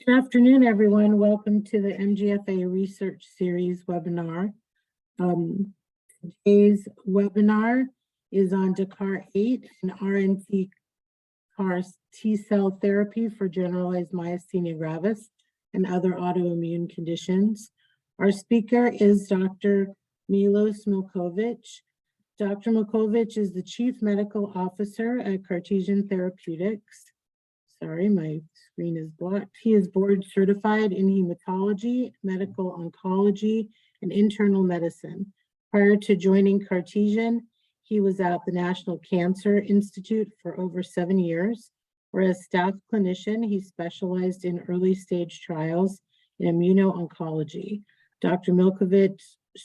Good afternoon, everyone. Welcome to the MGFA Research Series webinar. Today's webinar is on Descartes-08 and RNA CAR T-cell therapy for generalized myasthenia gravis and other autoimmune conditions. Our speaker is Dr. Milos Milkovic. Dr. Milkovic is the Chief Medical Officer at Cartesian Therapeutics. Sorry, my screen is blocked. He is board certified in hematology, medical oncology, and internal medicine. Prior to joining Cartesian, he was at the National Cancer Institute for over 7 years, where as staff clinician, he specialized in early stage trials in immuno-oncology. Dr. Milkovic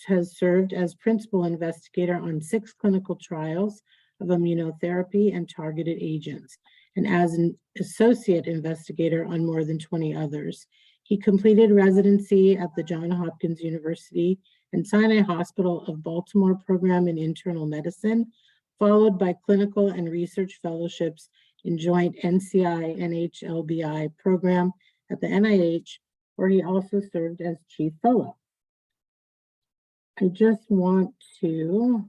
has served as principal investigator on 6 clinical trials of immunotherapy and targeted agents, and as an associate investigator on more than 20 others. He completed residency at the Johns Hopkins University and Sinai Hospital of Baltimore program in internal medicine, followed by clinical and research fellowships in joint NCI-NHLBI program at the NIH, where he also served as chief fellow. I just want to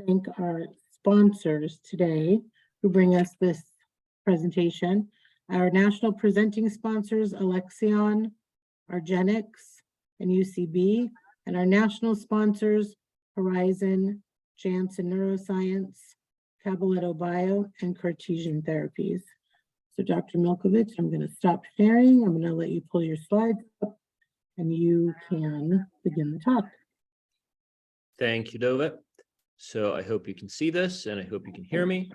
thank our sponsors today who bring us this presentation. Our national presenting sponsors, Alexion, Argenx, and UCB, and our national sponsors, Horizon, Janssen Neuroscience, Caballetto Bio, and Cartesian Therapies. So Dr. Milkovic, I'm going to stop sharing. I'm going to let you pull your slides up and you can begin the talk. Thank you, Dova. So I hope you can see this and I hope you can hear me.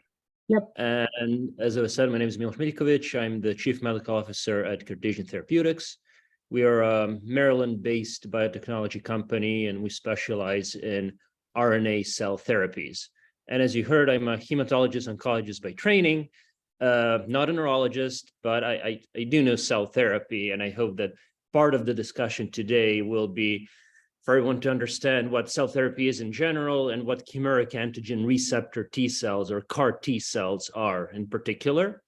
Yep. And as I said, my name is Milos Milkovic. I'm the Chief Medical Officer at Cartesian Therapeutics. We are a Maryland-based biotechnology company, and we specialize in RNA cell therapies. And as you heard, I'm a hematologist oncologist by training, not a neurologist, but I do know cell therapy, and I hope that part of the discussion today will be for everyone to understand what cell therapy is in general and what chimeric antigen receptor T cells or CAR T cells are in particular.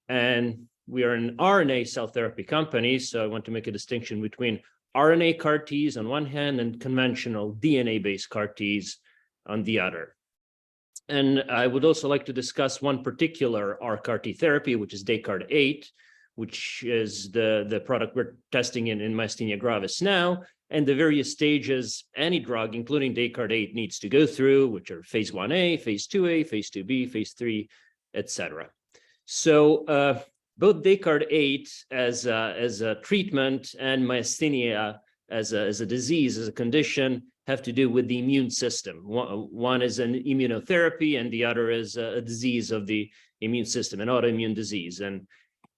And we are an RNA cell therapy company, so I want to make a distinction between RNA CAR Ts on one hand and conventional DNA-based CAR Ts on the other. And I would also like to discuss one particular rCAR-T therapy, which is Descartes-08, which is the product we're testing in Myasthenia Gravis now, and the various stages any drug, including Descartes-08, needs to go through, which are phase 1A, phase 2A, phase 2B, phase 3, etc. So both Descartes-08 as a treatment and myasthenia as a disease, as a condition, have to do with the immune system. One is an immunotherapy and the other is a disease of the immune system, an autoimmune disease. And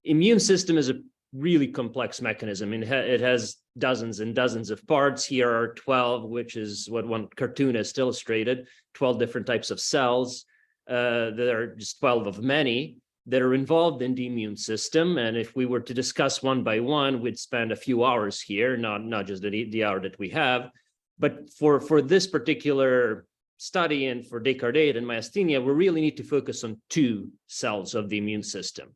immune system is a really complex mechanism. It has dozens and dozens of parts. Here are 12, which is what one cartoonist illustrated, 12 different types of cells. There are just 12 of many that are involved in the immune system. And if we were to discuss one by one, we'd spend a few hours here, not just the hour that we have. But for this particular study and for Descartes-08 and myasthenia, we really need to focus on 2 cells of the immune system.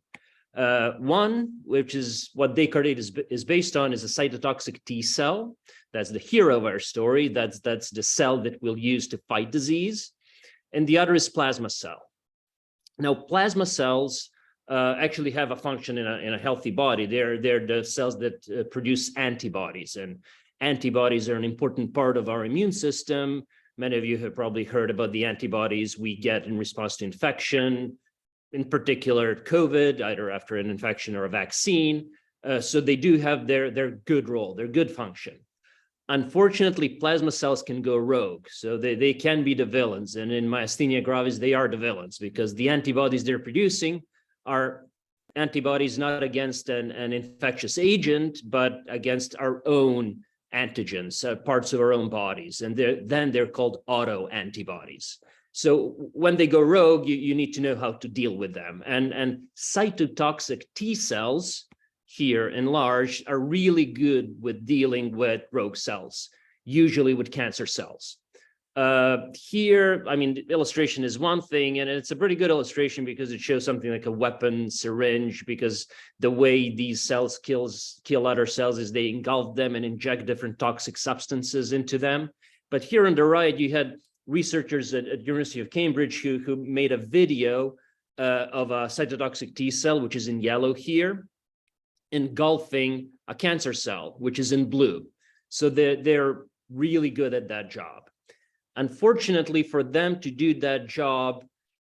One, which is what Descartes-08 is based on, is a cytotoxic T cell. That's the hero of our story. That's the cell that we'll use to fight disease. And the other is plasma cell. Now, plasma cells actually have a function in a healthy body. They're the cells that produce antibodies, and antibodies are an important part of our immune system. Many of you have probably heard about the antibodies we get in response to infection, in particular COVID, either after an infection or a vaccine. So they do have their good role, their good function. Unfortunately, plasma cells can go rogue, so they can be the villains. And in myasthenia gravis, they are the villains because the antibodies they're producing are antibodies not against an infectious agent, but against our own antigens, parts of our own bodies. And then they're called autoantibodies. So when they go rogue, you need to know how to deal with them. And cytotoxic T cells here in large are really good with dealing with rogue cells, usually with cancer cells. Here, I mean, the illustration is one thing, and it's a pretty good illustration because it shows something like a weapon syringe, because the way these cells kill other cells is they engulf them and inject different toxic substances into them. But here on the right, you had researchers at University of Cambridge who made a video of a cytotoxic T cell, which is in yellow here, engulfing a cancer cell, which is in blue. So they're really good at that job. Unfortunately, for them to do that job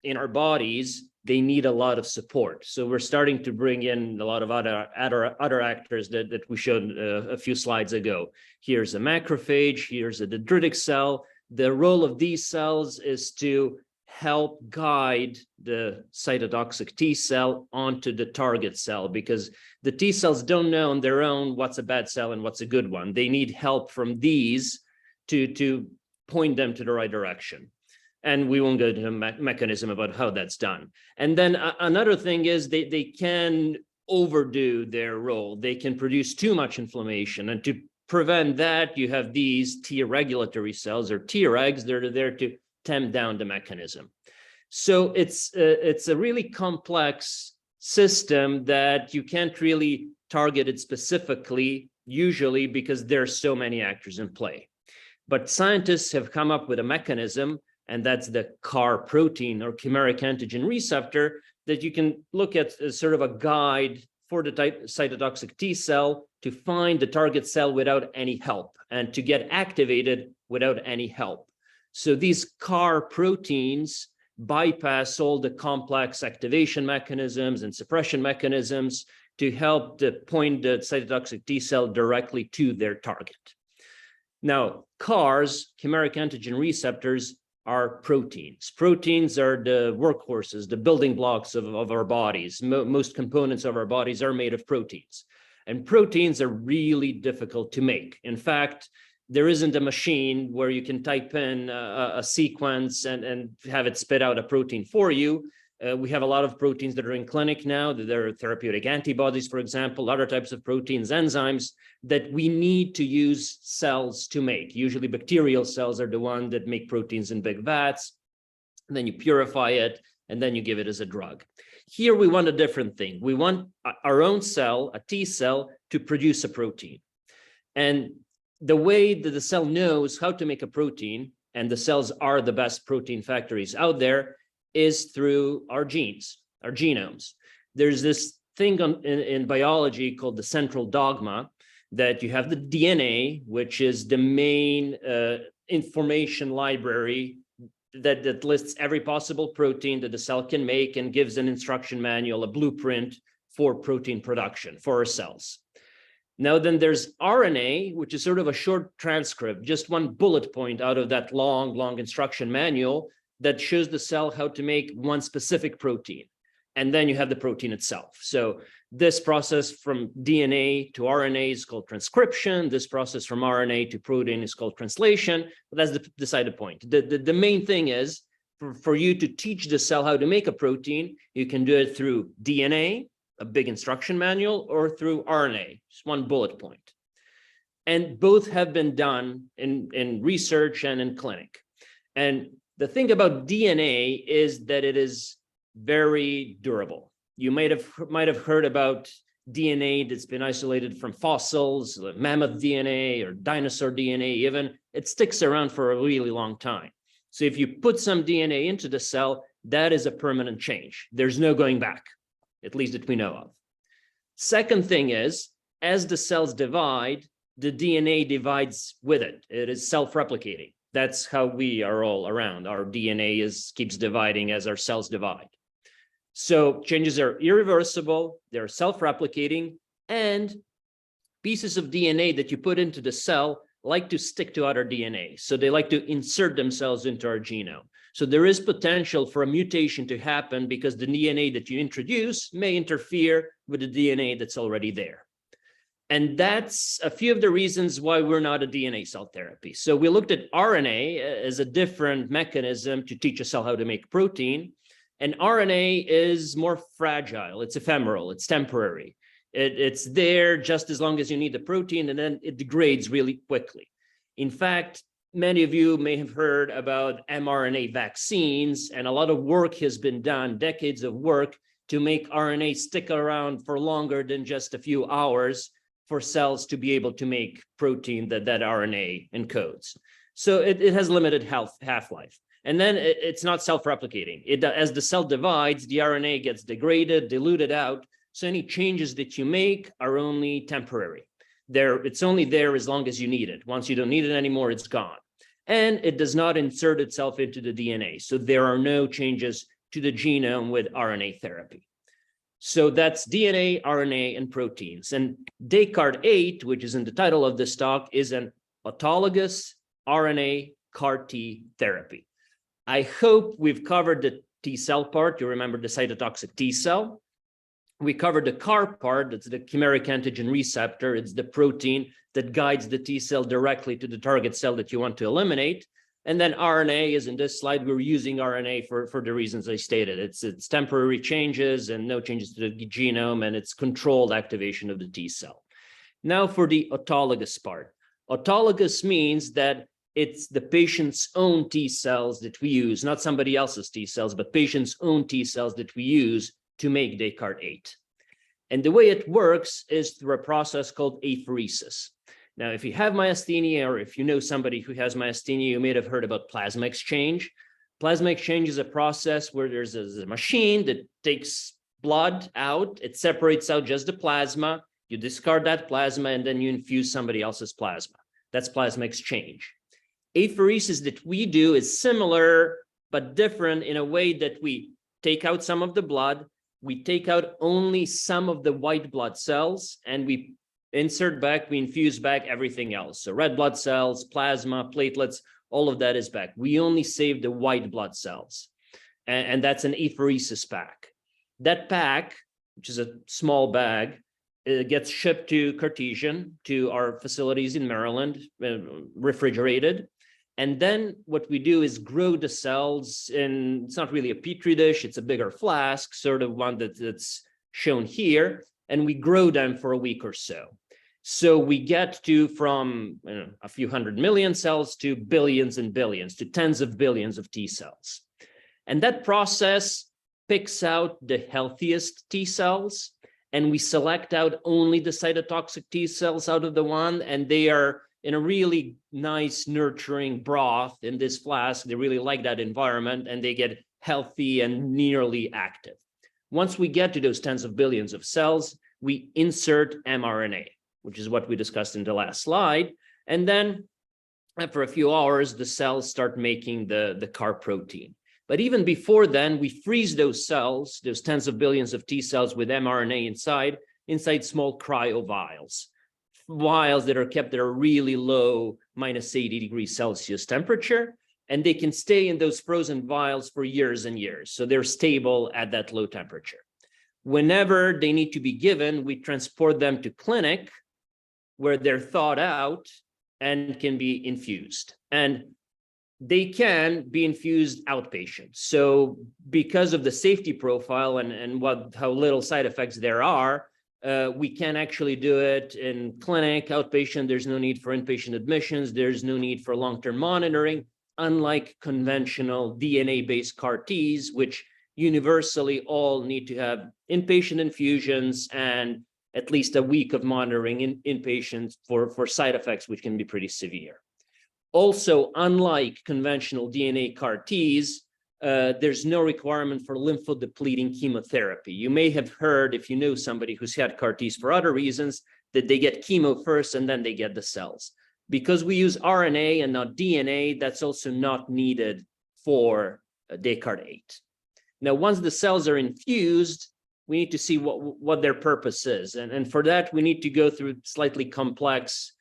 in our bodies, they need a lot of support. So we're starting to bring in a lot of other actors that we showed a few slides ago. Here's a macrophage, here's a dendritic cell. The role of these cells is to help guide the cytotoxic T cell onto the target cell, because the T cells don't know on their own what's a bad cell and what's a good one. They need help from these to point them to the right direction. And we won't go into the mechanism about how that's done. And then another thing is they can overdo their role. They can produce too much inflammation. And to prevent that, you have these T regulatory cells, or Tregs. They're there to tamp down the mechanism. So it's a really complex system that you can't really target it specifically, usually, because there's so many actors in play. But scientists have come up with a mechanism, and that's the CAR protein, or chimeric antigen receptor, that you can look at as sort of a guide for the cytotoxic T cell to find the target cell without any help, and to get activated without any help. So these CAR proteins bypass all the complex activation mechanisms and suppression mechanisms to help point the cytotoxic T cell directly to their target. Now, CARs, chimeric antigen receptors, are proteins. Proteins are the workhorses, the building blocks of our bodies. Most components of our bodies are made of proteins. And proteins are really difficult to make. In fact, there isn't a machine where you can type in a sequence and have it spit out a protein for you. We have a lot of proteins that are in clinic now. There are therapeutic antibodies, for example, other types of proteins, enzymes that we need to use cells to make. Usually bacterial cells are the ones that make proteins in big vats. And then you purify it, and then you give it as a drug. Here we want a different thing. We want our own cell, a T cell, to produce a protein. And the way that the cell knows how to make a protein, and the cells are the best protein factories out there, is through our genes, our genomes. There's this thing in biology called the central dogma, that you have the DNA, which is the main information library that lists every possible protein that the cell can make and gives an instruction manual, a blueprint for protein production for our cells. Now, then there's RNA, which is sort of a short transcript, just one bullet point out of that long instruction manual that shows the cell how to make one specific protein. And then you have the protein itself. So this process from DNA to RNA is called transcription. This process from RNA to protein is called translation. But that's the decided point. The main thing is for you to teach the cell how to make a protein, you can do it through DNA, a big instruction manual, or through RNA, just one bullet point. And both have been done in research and in clinic. And the thing about DNA is that it is very durable. You might have heard about DNA that's been isolated from fossils, like mammoth DNA or dinosaur DNA even. It sticks around for a really long time. So if you put some DNA into the cell, that is a permanent change. There's no going back, at least that we know of. Second thing is, as the cells divide, the DNA divides with it. It is self-replicating. That's how we are all around. Our DNA keeps dividing as our cells divide. So changes are irreversible, they're self-replicating, and pieces of DNA that you put into the cell like to stick to other DNA. So they like to insert themselves into our genome. So there is potential for a mutation to happen because the DNA that you introduce may interfere with the DNA that's already there. And that's a few of the reasons why we're not a DNA cell therapy. So we looked at RNA as a different mechanism to teach a cell how to make protein. And RNA is more fragile, it's ephemeral, it's temporary. It's there just as long as you need the protein, and then it degrades really quickly. In fact, many of you may have heard about mRNA vaccines, and a lot of work has been done, decades of work, to make RNA stick around for longer than just a few hours for cells to be able to make protein that RNA encodes. So it has limited half-life. And then it's not self-replicating. As the cell divides, the RNA gets degraded, diluted out. So any changes that you make are only temporary. It's only there as long as you need it. Once you don't need it anymore, it's gone. And it does not insert itself into the DNA. So there are no changes to the genome with RNA therapy. So that's DNA, RNA, and proteins. And Descartes-08, which is in the title of this talk, is an autologous RNA CAR T therapy. I hope we've covered the T cell part. You remember the cytotoxic T cell. We covered the CAR part, that's the chimeric antigen receptor. It's the protein that guides the T cell directly to the target cell that you want to eliminate. And then RNA is in this slide. We're using RNA for the reasons I stated. It's temporary changes and no changes to the genome, and it's controlled activation of the T cell. Now for the autologous part. Autologous means that it's the patient's own T cells that we use, not somebody else's T cells, but patient's own T cells that we use to make Descartes-08. And the way it works is through a process called apheresis. Now, if you have myasthenia, or if you know somebody who has myasthenia, you may have heard about plasma exchange. Plasma exchange is a process where there's a machine that takes blood out, it separates out just the plasma, you discard that plasma, and then you infuse somebody else's plasma. That's plasma exchange. Apheresis that we do is similar, but different in a way that we take out some of the blood, we take out only some of the white blood cells, and we insert back, we infuse back everything else. So red blood cells, plasma, platelets, all of that is back. We only save the white blood cells. And that's an apheresis pack. That pack, which is a small bag, it gets shipped to Cartesian, to our facilities in Maryland, refrigerated. And then what we do is grow the cells in, it's not really a petri dish, it's a bigger flask, sort of one that's shown here, and we grow them for a week or so. So we get to from a few 100 million cells to billions and billions, to tens of billions of T cells. And that process picks out the healthiest T cells, and we select out only the cytotoxic T cells out of the one, and they are in a really nice nurturing broth in this flask. They really like that environment, and they get healthy and nearly active. Once we get to those tens of billions of cells, we insert mRNA, which is what we discussed in the last slide. And then after a few hours, the cells start making the CAR protein. But even before then, we freeze those cells, those tens of billions of T cells with mRNA inside small cryo vials that are kept at a really low -80°C temperature, and they can stay in those frozen vials for years and years. So they're stable at that low temperature. Whenever they need to be given, we transport them to clinic where they're thawed out and can be infused. And they can be infused outpatient. So because of the safety profile and how little side effects there are, we can actually do it in clinic, outpatient. There's no need for inpatient admissions. There's no need for long-term monitoring, unlike conventional DNA-based CAR Ts, which universally all need to have inpatient infusions and at least a week of monitoring in patients for side effects, which can be pretty severe. Also, unlike conventional DNA CAR Ts, there's no requirement for lymphodepleting chemotherapy. You may have heard, if you know somebody who's had CAR Ts for other reasons, that they get chemo first and then they get the cells. Because we use RNA and not DNA, that's also not needed for Descartes-08. Now, once the cells are infused, we need to see what their purpose is. And for that, we need to go through slightly complex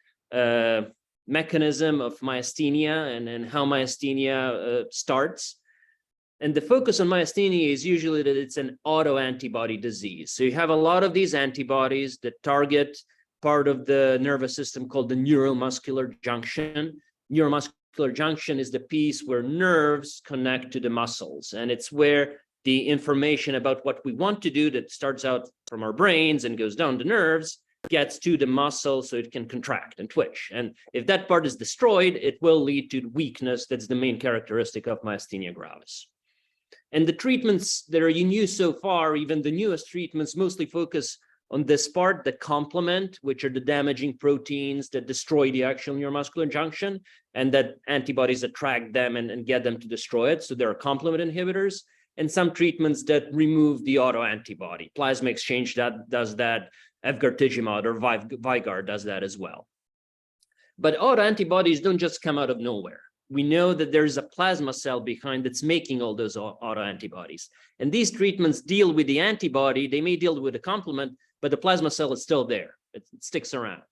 mechanism of myasthenia and how myasthenia starts. And the focus on myasthenia is usually that it's an autoantibody disease. So you have a lot of these antibodies that target part of the nervous system called the neuromuscular junction. Neuromuscular junction is the piece where nerves connect to the muscles. And it's where the information about what we want to do that starts out from our brains and goes down the nerves gets to the muscle so it can contract and twitch. And if that part is destroyed, it will lead to weakness. That's the main characteristic of myasthenia gravis. And the treatments that are in use so far, even the newest treatments, mostly focus on this part, the complement, which are the damaging proteins that destroy the actual neuromuscular junction, and that antibodies attract them and get them to destroy it. So there are complement inhibitors, and some treatments that remove the autoantibody. Plasma exchange that does that, efgartigimod or Vygar does that as well. But autoantibodies don't just come out of nowhere. We know that there's a plasma cell behind that's making all those autoantibodies. And these treatments deal with the antibody. They may deal with the complement, but the plasma cell is still there. It sticks around.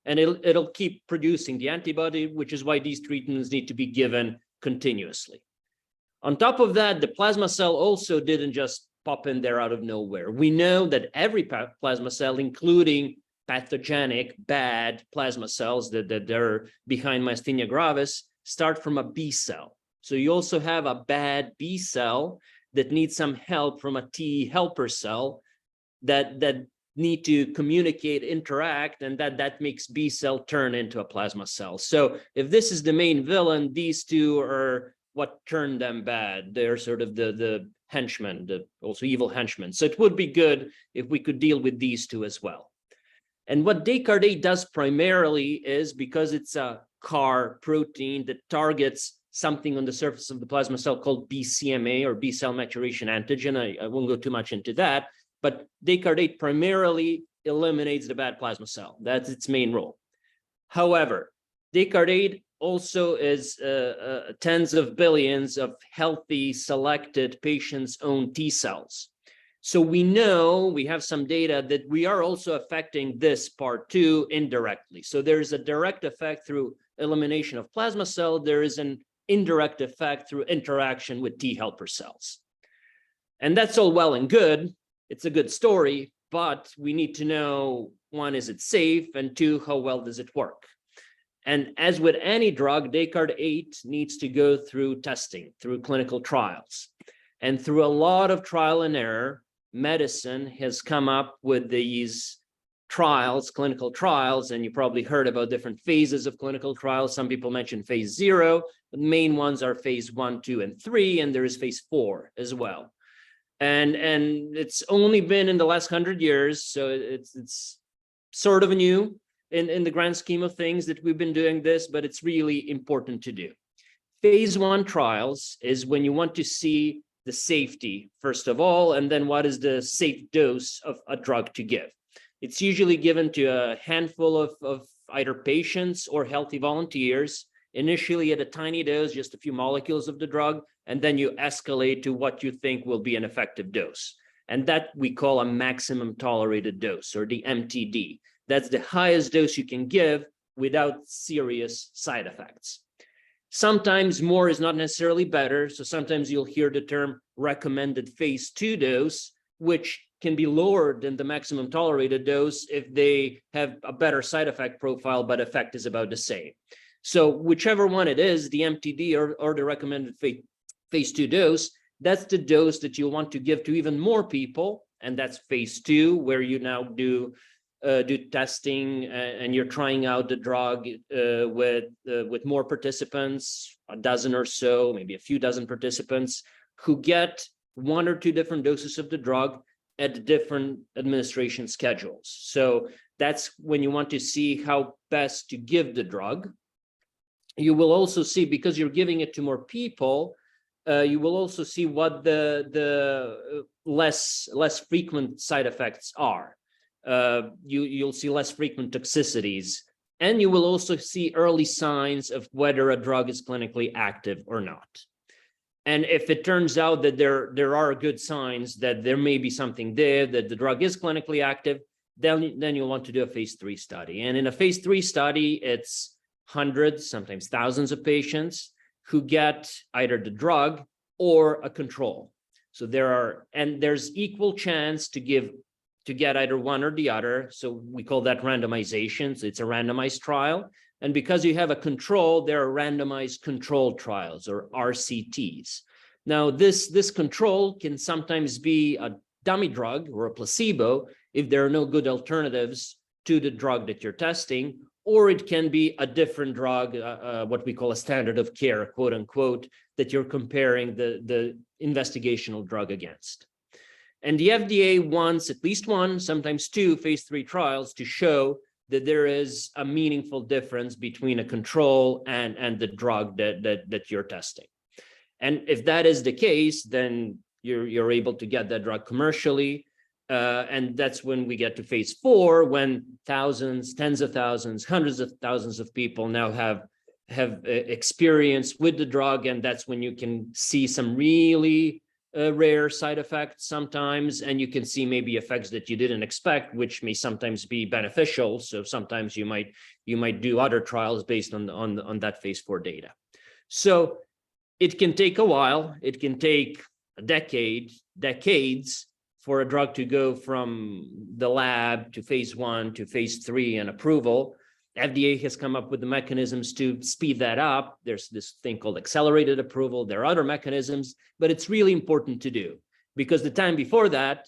And it'll keep producing the antibody, which is why these treatments need to be given continuously. On top of that, the plasma cell also didn't just pop in there out of nowhere. We know that every plasma cell, including pathogenic, bad plasma cells that are behind myasthenia gravis, start from a B cell. So you also have a bad B cell that needs some help from a T helper cell that need to communicate, interact, and that makes B cell turn into a plasma cell. So if this is the main villain, these two are what turned them bad. They're sort of the henchmen, also evil henchmen. So it would be good if we could deal with these two as well. And what Descartes-08 does primarily is, because it's a CAR protein that targets something on the surface of the plasma cell called BCMA, or B cell maturation antigen. I won't go too much into that, but Descartes-08 primarily eliminates the bad plasma cell. That's its main role. However, Descartes-08 also is tens of billions of healthy, selected patients' own T cells. So we know, we have some data that we are also affecting this part too indirectly. So there's a direct effect through elimination of plasma cell. There is an indirect effect through interaction with T helper cells. And that's all well and good. It's a good story, but we need to know, one, is it safe? And two, how well does it work? And as with any drug, Descartes-08 needs to go through testing, through clinical trials. And through a lot of trial and error, medicine has come up with these trials, clinical trials, and you probably heard about different phases of clinical trials. Some people mention phase 0. The main ones are phase 1, 2, and 3, and there is phase 4 as well. And it's only been in the last 100 years, so it's sort of new in the grand scheme of things that we've been doing this, but it's really important to do. Phase 1 trials is when you want to see the safety, first of all, and then what is the safe dose of a drug to give. It's usually given to a handful of either patients or healthy volunteers, initially at a tiny dose, just a few molecules of the drug, and then you escalate to what you think will be an effective dose. And that we call a maximum tolerated dose, or the MTD. That's the highest dose you can give without serious side effects. Sometimes more is not necessarily better. So sometimes you'll hear the term recommended phase 2 dose, which can be lower than the maximum tolerated dose if they have a better side effect profile, but effect is about the same. So whichever one it is, the MTD or the recommended phase 2 dose, that's the dose that you'll want to give to even more people. And that's phase 2, where you now do testing and you're trying out the drug with more participants, a dozen or so, maybe a few dozen participants, who get 1 or 2 different doses of the drug at different administration schedules. So that's when you want to see how best to give the drug. You will also see, because you're giving it to more people, you will also see what the less frequent side effects are. You'll see less frequent toxicities, and you will also see early signs of whether a drug is clinically active or not. And if it turns out that there are good signs that there may be something there, that the drug is clinically active, then you'll want to do a phase 3 study. And in a phase 3 study, it's hundreds, sometimes thousands of patients who get either the drug or a control. So there's equal chance to get either one or the other. So we call that randomization. So it's a randomized trial. And because you have a control, there are randomized controlled trials, or RCTs. Now, this control can sometimes be a dummy drug or a placebo if there are no good alternatives to the drug that you're testing, or it can be a different drug, what we call a standard of care, quote unquote, that you're comparing the investigational drug against. And the FDA wants at least one, sometimes two phase 3 trials to show that there is a meaningful difference between a control and the drug that you're testing. And if that is the case, then you're able to get that drug commercially. And that's when we get to phase 4, when thousands, tens of thousands, hundreds of thousands of people now have experience with the drug. And that's when you can see some really rare side effects sometimes, and you can see maybe effects that you didn't expect, which may sometimes be beneficial. So sometimes you might do other trials based on that phase 4 data. So it can take a while. It can take a decades for a drug to go from the lab to phase 1 to phase 3 and approval. FDA has come up with the mechanisms to speed that up. There's this thing called accelerated approval. There are other mechanisms, but it's really important to do, because the time before that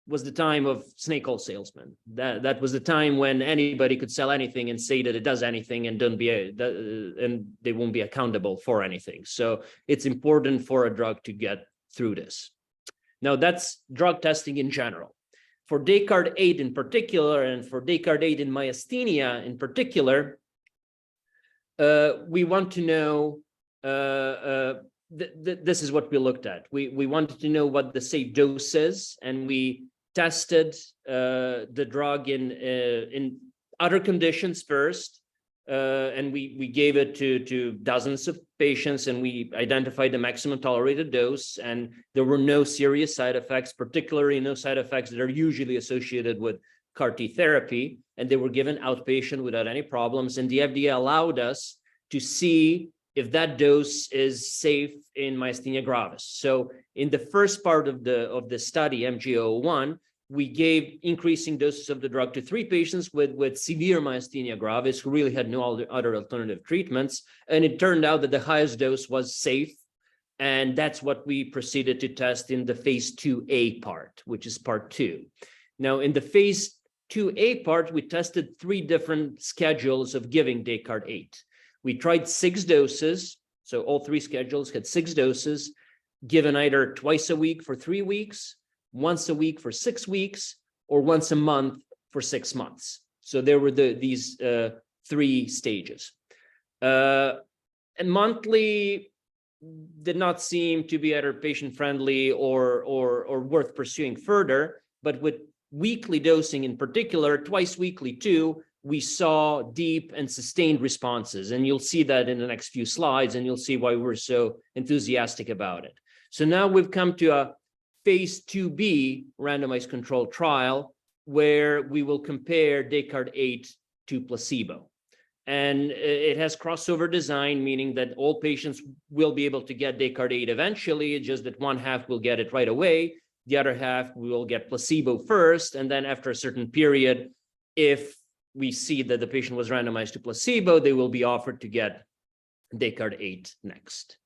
was the time of snake oil salesmen. That was the time when anybody could sell anything and say that it does anything and and they won't be accountable for anything. So it's important for a drug to get through this. Now that's drug testing in general. For Descartes-08 in particular, and for Descartes-08 in myasthenia in particular, we want to know, this is what we looked at. We wanted to know what the safe dose is, and we tested the drug in other conditions first, and we gave it to dozens of patients, and we identified the maximum tolerated dose, and there were no serious side effects, particularly no side effects that are usually associated with CAR T therapy, and they were given outpatient without any problems. And the FDA allowed us to see if that dose is safe in myasthenia gravis. So in the first part of the study, MG01, we gave increasing doses of the drug to 3 patients with severe myasthenia gravis who really had no other alternative treatments. And it turned out that the highest dose was safe. And that's what we proceeded to test in the phase 2A part, which is part 2. Now, in the phase 2A part, we tested 3 different schedules of giving Descartes-08. We tried 6 doses. So all 3 schedules had 6 doses, given either twice a week for 3 weeks, once a week for 6 weeks, or once a month for 6 months. So there were these 3 stages. And monthly did not seem to be either patient-friendly or worth pursuing further, but with weekly dosing in particular, twice weekly too, we saw deep and sustained responses. And you'll see that in the next few slides, and you'll see why we're so enthusiastic about it. So now we've come to a phase 2B randomized controlled trial where we will compare Descartes-08 to placebo. And it has crossover design, meaning that all patients will be able to get Descartes-08 eventually, just that one half will get it right away. The other half will get placebo first. And then after a certain period, if we see that the patient was randomized to placebo, they will be offered to get Descartes-08 next.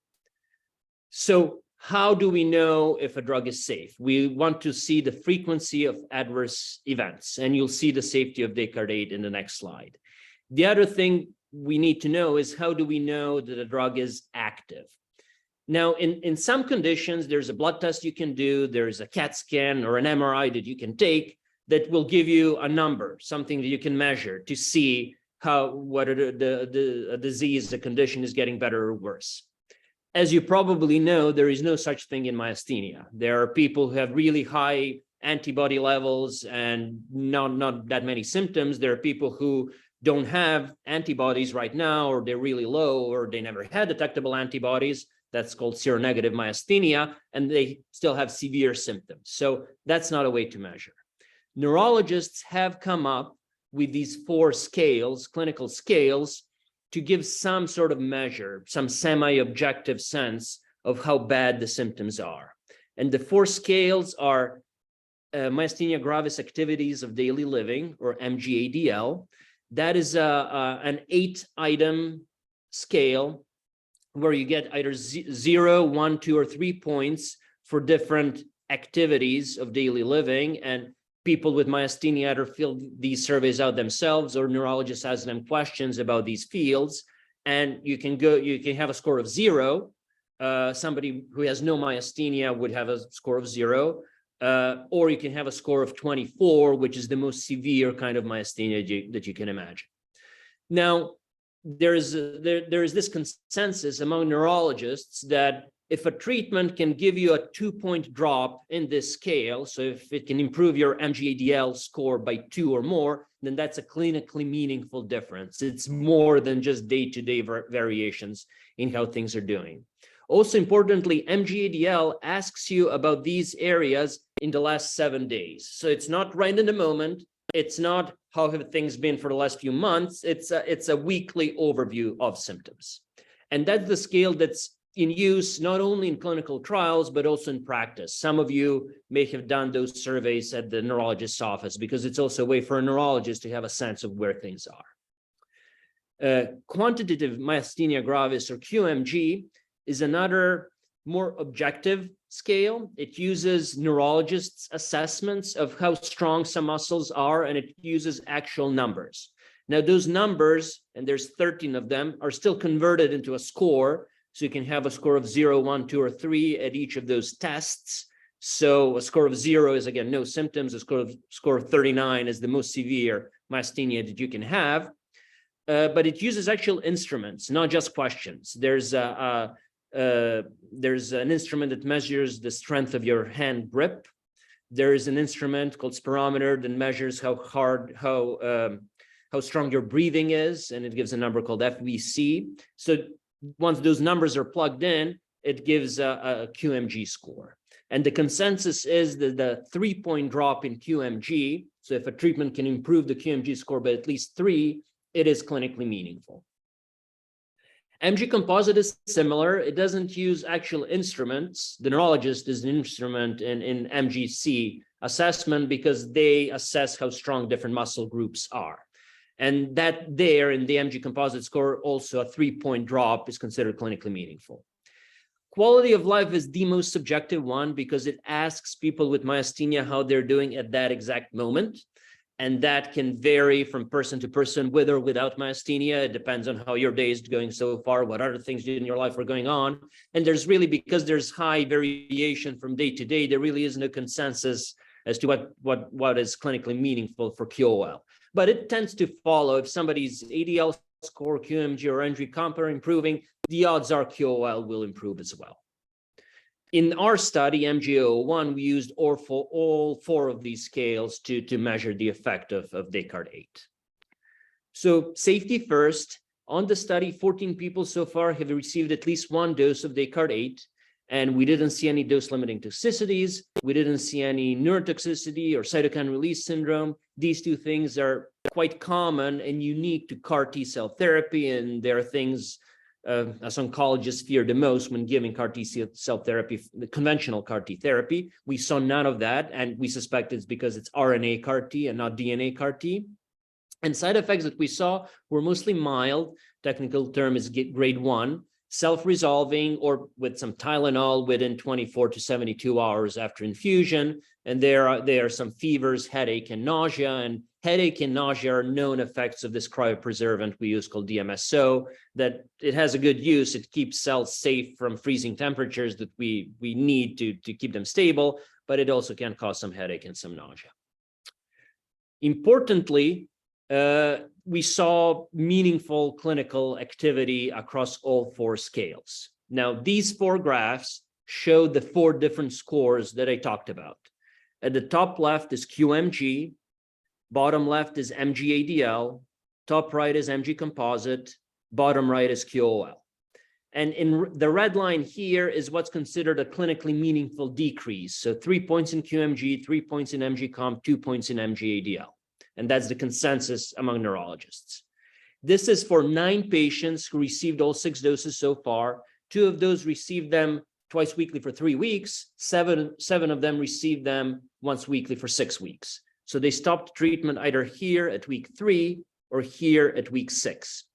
So how do we know if a drug is safe? We want to see the frequency of adverse events, and you'll see the safety of Descartes-08 in the next slide. The other thing we need to know is, how do we know that a drug is active? Now, in some conditions, there's a blood test you can do, there's a CAT scan or an MRI that you can take that will give you a number, something that you can measure to see whether the disease, the condition is getting better or worse. As you probably know, there is no such thing in myasthenia. There are people who have really high antibody levels and not that many symptoms. There are people who don't have antibodies right now, or they're really low, or they never had detectable antibodies. That's called seronegative myasthenia, and they still have severe symptoms. So that's not a way to measure. Neurologists have come up with these 4 scales, clinical scales, to give some sort of measure, some semi-objective sense of how bad the symptoms are. And the 4 scales are Myasthenia Gravis Activities of Daily Living, or MGADL. That is an 8-item scale where you get either 0, 1, 2, or 3 points for different activities of daily living. And people with myasthenia either fill these surveys out themselves or neurologists ask them questions about these fields. And you can have a score of 0. Somebody who has no myasthenia would have a score of 0. Or you can have a score of 24, which is the most severe kind of myasthenia that you can imagine. Now, there is this consensus among neurologists that if a treatment can give you a 2-point drop in this scale, so if it can improve your MG-ADL score by 2 or more, then that's a clinically meaningful difference. It's more than just day-to-day variations in how things are doing. Also importantly, MG-ADL asks you about these areas in the last 7 days. So it's not right in the moment. It's not how have things been for the last few months. It's a weekly overview of symptoms. And that's the scale that's in use not only in clinical trials, but also in practice. Some of you may have done those surveys at the neurologist's office because it's also a way for a neurologist to have a sense of where things are. Quantitative myasthenia gravis, or QMG, is another more objective scale. It uses neurologists' assessments of how strong some muscles are, and it uses actual numbers. Now, those numbers, and there's 13 of them, are still converted into a score. So you can have a score of 0, 1, 2, or 3 at each of those tests. So a score of 0 is, again, no symptoms. A score of 39 is the most severe myasthenia that you can have. But it uses actual instruments, not just questions. There's an instrument that measures the strength of your hand grip. There is an instrument called spirometer that measures how strong your breathing is, and it gives a number called FVC. So once those numbers are plugged in, it gives a QMG score. And the consensus is that the 3-point drop in QMG, so if a treatment can improve the QMG score by at least 3, it is clinically meaningful. MG composite is similar. It doesn't use actual instruments. The neurologist is an instrument in MGC assessment because they assess how strong different muscle groups are. And that there in the MG composite score, also a 3-point drop is considered clinically meaningful. Quality of life is the most subjective one because it asks people with myasthenia how they're doing at that exact moment. And that can vary from person to person, with or without myasthenia. It depends on how your day is going so far, what other things in your life are going on. And there's really, because there's high variation from day to day, there really is no consensus as to what is clinically meaningful for QOL. But it tends to follow if somebody's ADL score, QMG, or NG comp are improving, the odds are QOL will improve as well. In our study, MG-01, we used all 4 of these scales to measure the effect of Descartes-08. So safety first. On the study, 14 people so far have received at least 1 dose of Descartes-08. And we didn't see any dose-limiting toxicities. We didn't see any neurotoxicity or cytokine release syndrome. These 2 things are quite common and unique to CAR T-cell therapy, and there are things as oncologists fear the most when giving CAR T-cell therapy, the conventional CAR T therapy. We saw none of that, and we suspect it's because it's RNA CAR T and not DNA CAR T. And side effects that we saw were mostly mild. Technical term is grade 1. Self-resolving or with some Tylenol within 24 to 72 hours after infusion. And there are some fevers, headache, and nausea. And headache and nausea are known effects of this cryopreservant we use called DMSO, that it has a good use. It keeps cells safe from freezing temperatures that we need to keep them stable, but it also can cause some headache and some nausea. Importantly, we saw meaningful clinical activity across all 4 scales. Now, these 4 graphs show the 4 different scores that I talked about. At the top left is QMG, bottom left is MG-ADL, top right is MG composite, bottom right is QOL. And in the red line here is what's considered a clinically meaningful decrease. So 3 points in QMG, 3 points in MG comp, 2 points in MG-ADL. And that's the consensus among neurologists. This is for 9 patients who received all 6 doses so far. 2 of those received them twice weekly for 3 weeks. 7 of them received them once weekly for 6 weeks. So they stopped treatment either here at week 3 or here at week 6.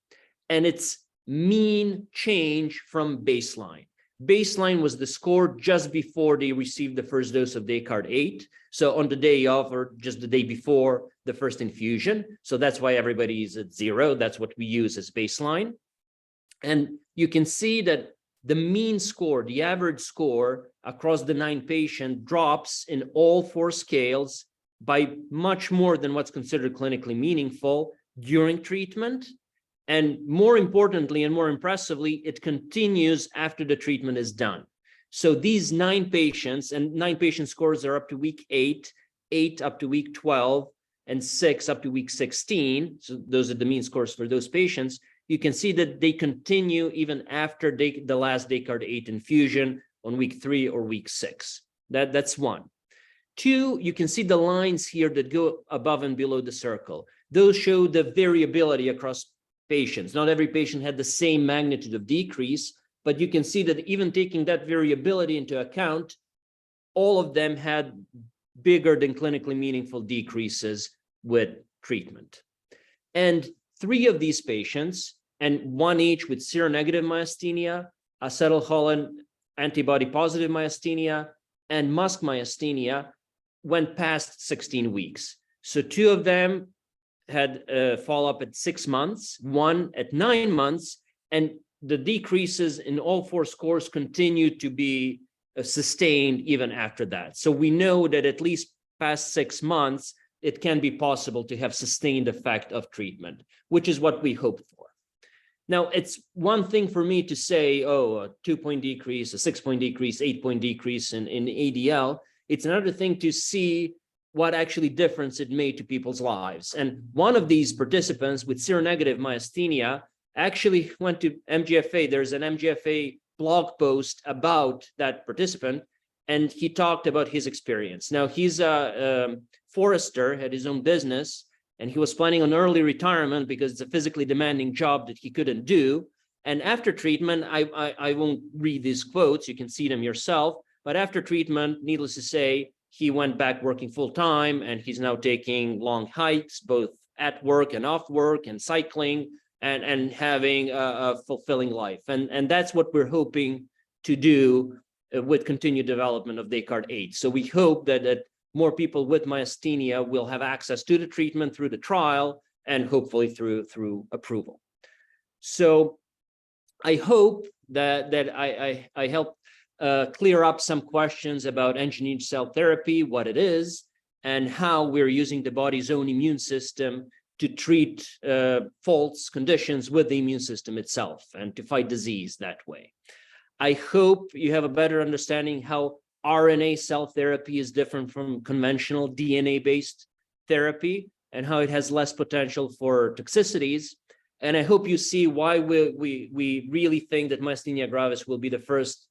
And it's mean change from baseline. baseline was the score just before they received the first dose of Descartes-08. So on the day of, or just the day before the first infusion. So that's why everybody is at 0. That's what we use as baseline. And you can see that the mean score, the average score across the 9 patients drops in all 4 scales by much more than what's considered clinically meaningful during treatment. And more importantly and more impressively, it continues after the treatment is done. So these 9 patients, and 9 patient scores are up to week 8, 8 up to week 12, and 6 up to week 16. So those are the mean scores for those patients. You can see that they continue even after the last Descartes-08 infusion on week 3 or week 6. That's 1. 2, you can see the lines here that go above and below the circle. Those show the variability across patients. Not every patient had the same magnitude of decrease, but you can see that even taking that variability into account, all of them had bigger than clinically meaningful decreases with treatment. And 3 of these patients, and 1 each with seronegative myasthenia, acetylcholine antibody-positive myasthenia, and MuSK myasthenia, went past 16 weeks. So 2 of them had a follow-up at 6 months, 1 at 9 months, and the decreases in all 4 scores continue to be sustained even after that. So we know that at least past 6 months, it can be possible to have sustained effect of treatment, which is what we hope for. Now, it's one thing for me to say, oh, a 2-point decrease, a 6-point decrease, 8-point decrease in ADL. It's another thing to see what actually difference it made to people's lives. And one of these participants with seronegative myasthenia actually went to MGFA. There's an MGFA blog post about that participant, and he talked about his experience. Now, he's a forester, had his own business, and he was planning on early retirement because it's a physically demanding job that he couldn't do. And after treatment, I won't read these quotes, you can see them yourself, but after treatment, needless to say, he went back working full time, and he's now taking long hikes, both at work and off work, and cycling, and having a fulfilling life. And that's what we're hoping to do with continued development of Descartes-08. So we hope that more people with myasthenia will have access to the treatment through the trial, and hopefully through approval. So I hope that I help clear up some questions about engineered cell therapy, what it is, and how we're using the body's own immune system to treat false conditions with the immune system itself and to fight disease that way. I hope you have a better understanding how RNA cell therapy is different from conventional DNA-based therapy and how it has less potential for toxicities. And I hope you see why we really think that myasthenia gravis will be the first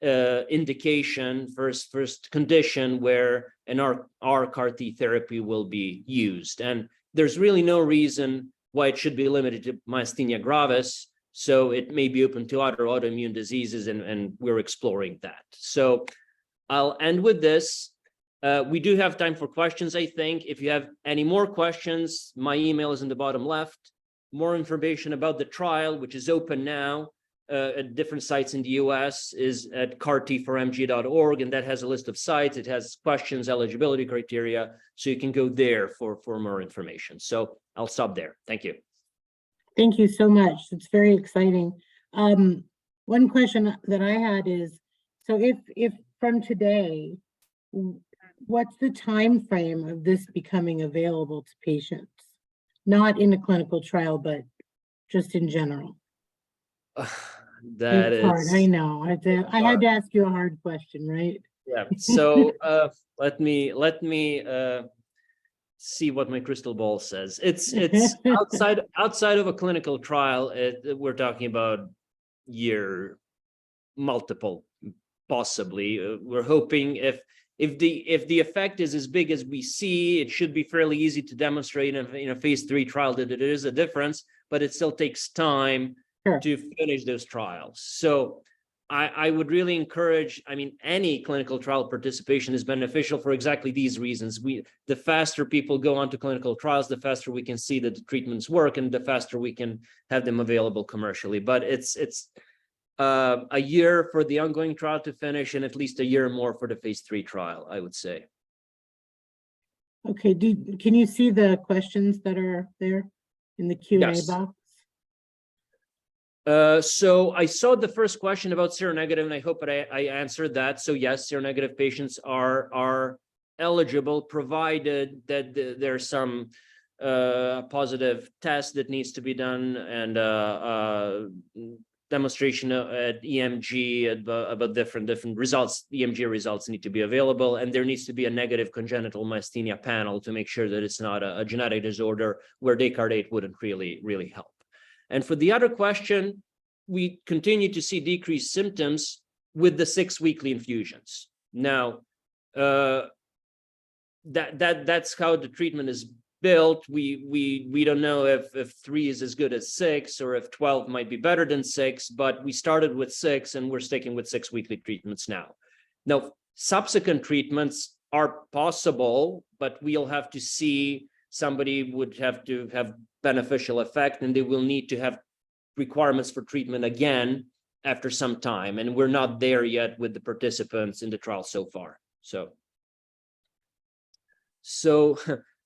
indication, first condition where an rCAR T therapy will be used. And there's really no reason why it should be limited to myasthenia gravis. So it may be open to other autoimmune diseases, and we're exploring that. So I'll end with this. We do have time for questions, I think. If you have any more questions, my email is in the bottom left. More information about the trial, which is open now at different sites in the US, is at cartformg.org, and that has a list of sites. It has questions, eligibility criteria, so you can go there for more information. So I'll stop there. Thank you. Thank you so much. It's very exciting. One question that I had is, so if from today, what's the time frame of this becoming available to patients? Not in a clinical trial, but just in general. That it's is hard. I know. I had to ask you a hard question, right? Yeah. So let me see what my crystal ball says. It's outside of a clinical trial. We're talking about multiple, possibly. We're hoping if the effect is as big as we see, it should be fairly easy to demonstrate in a phase 3 trial that it is a difference, but it still takes time to finish those trials. So I would really encourage, any clinical trial participation is beneficial for exactly these reasons. The faster people go on to clinical trials, the faster we can see that the treatments work, and the faster we can have them available commercially. But it's a year for the ongoing trial to finish, and at least a year more for the phase 3 trial, I would say. Okay, can you see the questions that are there in the Q&A Yes. box? So I saw the first question about seronegative, and I hope that I answered that. So yes, seronegative patients are eligible, provided that there's some positive test that needs to be done, and demonstration at EMG about different results. EMG results need to be available, and there needs to be a negative congenital myasthenia panel to make sure that it's not a genetic disorder where Descartes-08 wouldn't really help. And for the other question, we continue to see decreased symptoms with the 6 weekly infusions. Now, that's how the treatment is built. We don't know if 3 is as good as 6, or if 12 might be better than 6, but we started with 6 and we're sticking with 6 weekly treatments now. Now, subsequent treatments are possible, but we'll have to see. Somebody would have to have beneficial effect, and they will need to have requirements for treatment again after some time. And we're not there yet with the participants in the trial so far. So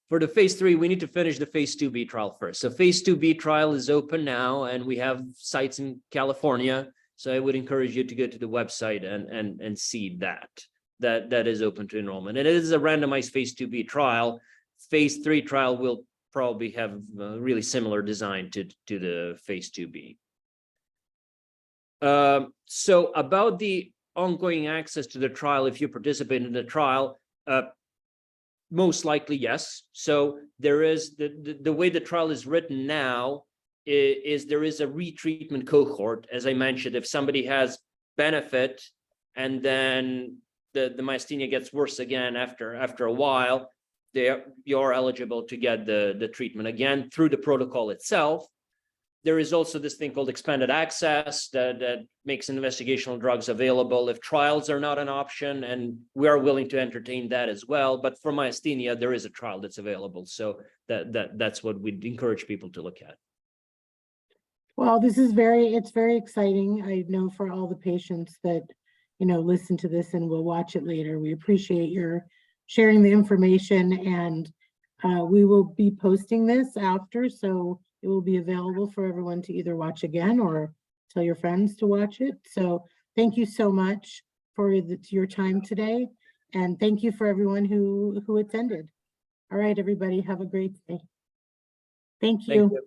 for the phase 3, we need to finish the phase 2b trial first. So phase 2b trial is open now, and we have sites in California. So I would encourage you to go to the website and see that is open to enrollment. And it is a randomized phase 2b trial. Phase 3 trial will probably have a really similar design to the phase 2b. So about the ongoing access to the trial, if you participate in the trial, most likely yes. So there is the way the trial is written now is there is a retreatment cohort. As I mentioned, if somebody has benefit and then the myasthenia gets worse again after a while, you're eligible to get the treatment again through the protocol itself. There is also this thing called expanded access that makes investigational drugs available if trials are not an option, and we are willing to entertain that as well. But for myasthenia, there is a trial that's available, so that's what we'd encourage people to look at. Well, it's very exciting. I know for all the patients that, listen to this and will watch it later. We appreciate your sharing the information, and we will be posting this after, so it will be available for everyone to either watch again or tell your friends to watch it. So thank you so much for your time today, and thank you for everyone who attended. All right, everybody, have a great day. Thank you. Thank you.